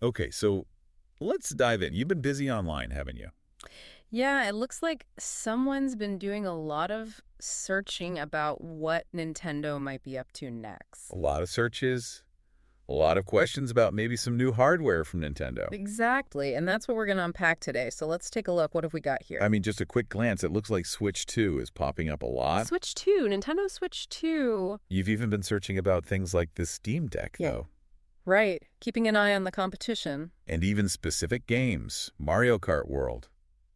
Okay, so let's dive in. You've been busy online, haven't you? Yeah, it looks like someone's been doing a lot of searching about what Nintendo might be up to A next. lot of searches, a lot of questions about maybe some new hardware from Nintendo. Exactly, and that's what we're going to unpack today. So let's take a look. What have we got I here? mean, just a quick glance, it looks like Switch 2 is popping up a lot. Switch 2, Nintendo Switch 2. You've even been searching about things like the Steam Deck, Yeah. though, Right, keeping an eye on the competition. and even specific games, Mario Kart World.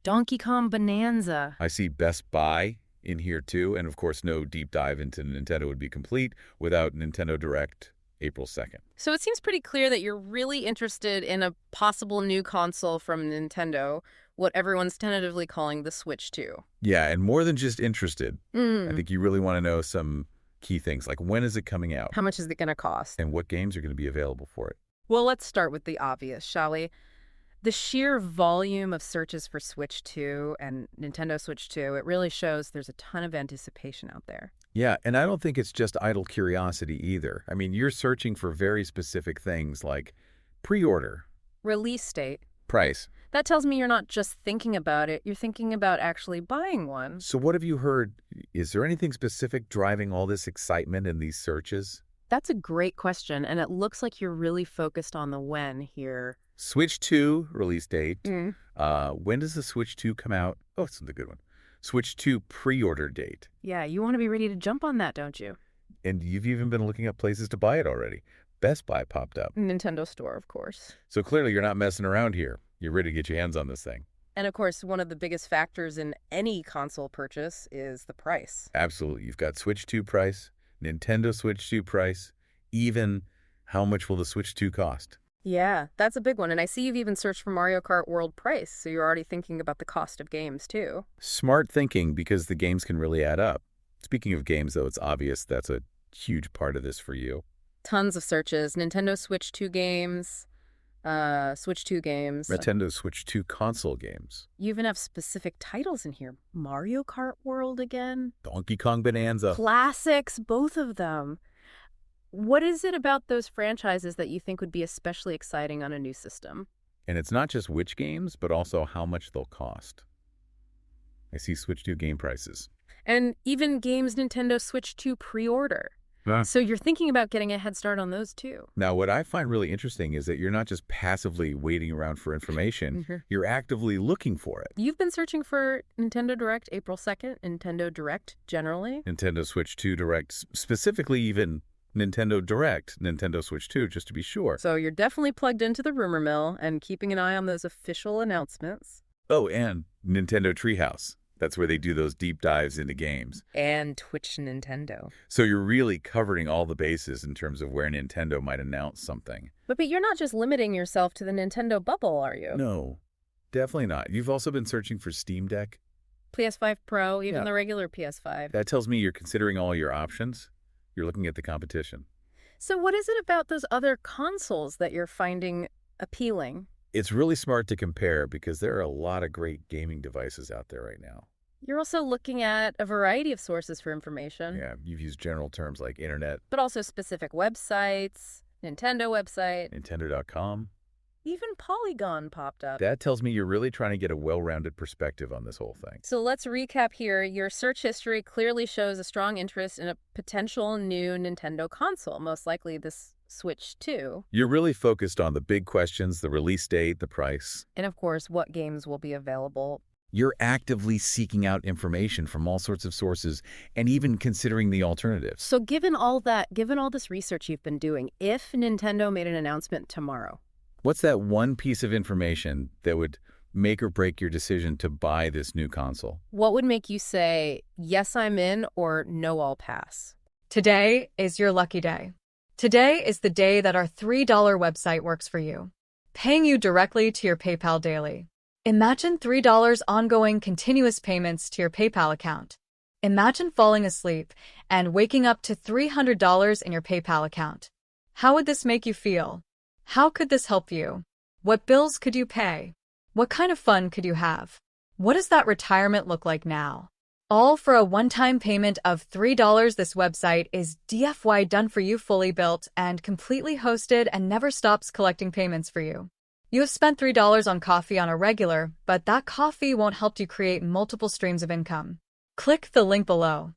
Donkey Kong Bonanza. I see Best Buy in here, too, and of course, no deep dive into Nintendo would be complete without Nintendo Direct April 2nd. So it seems pretty clear that you're really interested in a possible new console from Nintendo, what everyone's tentatively calling the Switch 2. Yeah, and more than just interested, I Mm. think you really want to know some key things, like when is it coming out How much is it going to cost? and what games are going to be available for it. Well, let's start with the obvious, shall we? The sheer volume of searches for Switch 2 and Nintendo Switch 2, it really shows there's a ton of anticipation out there. Yeah, and I don't think it's just idle curiosity either. I mean, you're searching for very specific things like pre-order, Release date. price. That tells me you're not just thinking about it, you're thinking about actually buying one. So what have you heard? Is there anything specific driving all this excitement in these searches? That's a great question, and it looks like you're really focused on the when here. Switch 2 release date. Mm. When does the Switch 2 come out? Oh, it's the good one. Switch 2 pre-order date. Yeah, you want to be ready to jump on that, don't you? And you've even been looking up places to buy it already. Best Buy popped up. Nintendo Store, of course. So clearly you're not messing around here. You're ready to get your hands on this thing. And of course, one of the biggest factors in any console purchase is the price. Absolutely. You've got Switch 2 price, Nintendo Switch 2 price, even how much will the Switch 2 cost? Yeah, that's a big one. And I see you've even searched for Mario Kart World price, so you're already thinking about the cost of games, too. Smart thinking, because the games can really add up. Speaking of games, though, it's obvious that's a huge part of this for you. Tons of searches. Nintendo Switch 2 games, Switch 2 games. Nintendo Switch 2 console games. You even have specific titles in here. Mario Kart World again. Donkey Kong Bonanza. Classics, both of them. What is it about those franchises that you think would be especially exciting on a new system? And it's not just which games, but also how much they'll cost. I see Switch 2 game prices. And even games Nintendo Switch 2 pre-order. So you're thinking about getting a head start on those too. Now, what I find really interesting is that you're not just passively waiting around for information, you're actively looking for it. You've been searching for Nintendo Direct April 2nd, Nintendo Direct generally. Nintendo Switch 2 Direct, specifically even Nintendo Direct, Nintendo Switch 2, just to be sure. So you're definitely plugged into the rumor mill and keeping an eye on those official announcements. Oh, and Nintendo Treehouse. That's where they do those deep dives into games. And Twitch Nintendo. So you're really covering all the bases in terms of where Nintendo might announce something. But you're not just limiting yourself to the Nintendo bubble, are you? No, definitely not. You've also been searching for Steam Deck. PS5 Pro, even Yeah. the regular PS5. That tells me you're considering all your options. You're looking at the competition. So what is it about those other consoles that you're finding appealing? It's really smart to compare because there are a lot of great gaming devices out there right now. You're also looking at a variety of sources for information, Yeah, you've used general terms like internet, but also specific websites, Nintendo website, Nintendo.com. even Polygon popped up. That tells me you're really trying to get a well-rounded perspective on this whole thing. So let's recap here. Your search history clearly shows a strong interest in a potential new Nintendo console, most likely this Switch 2. You're really focused on the big questions, the release date, the price. And of course, what games will be available. You're actively seeking out information from all sorts of sources and even considering the alternatives. So given all this research you've been doing, if Nintendo made an announcement tomorrow, What's that one piece of information that would make or break your decision to buy this new console? what would make you say, yes, I'm in, or no, I'll pass? Today is your lucky day. Today is the day that our $3 website works for you, paying you directly to your PayPal daily. Imagine $3 ongoing continuous payments to your PayPal account. Imagine falling asleep and waking up to $300 in your PayPal account. How would this make you feel? How could this help you? What bills could you pay? What kind of fun could you have? What does that retirement look like now? All for a one-time payment of $3. This website is DFY done for you, fully built and completely hosted, and never stops collecting payments for you. You have spent $3 on coffee on a regular, but that coffee won't help you create multiple streams of income. Click the link below.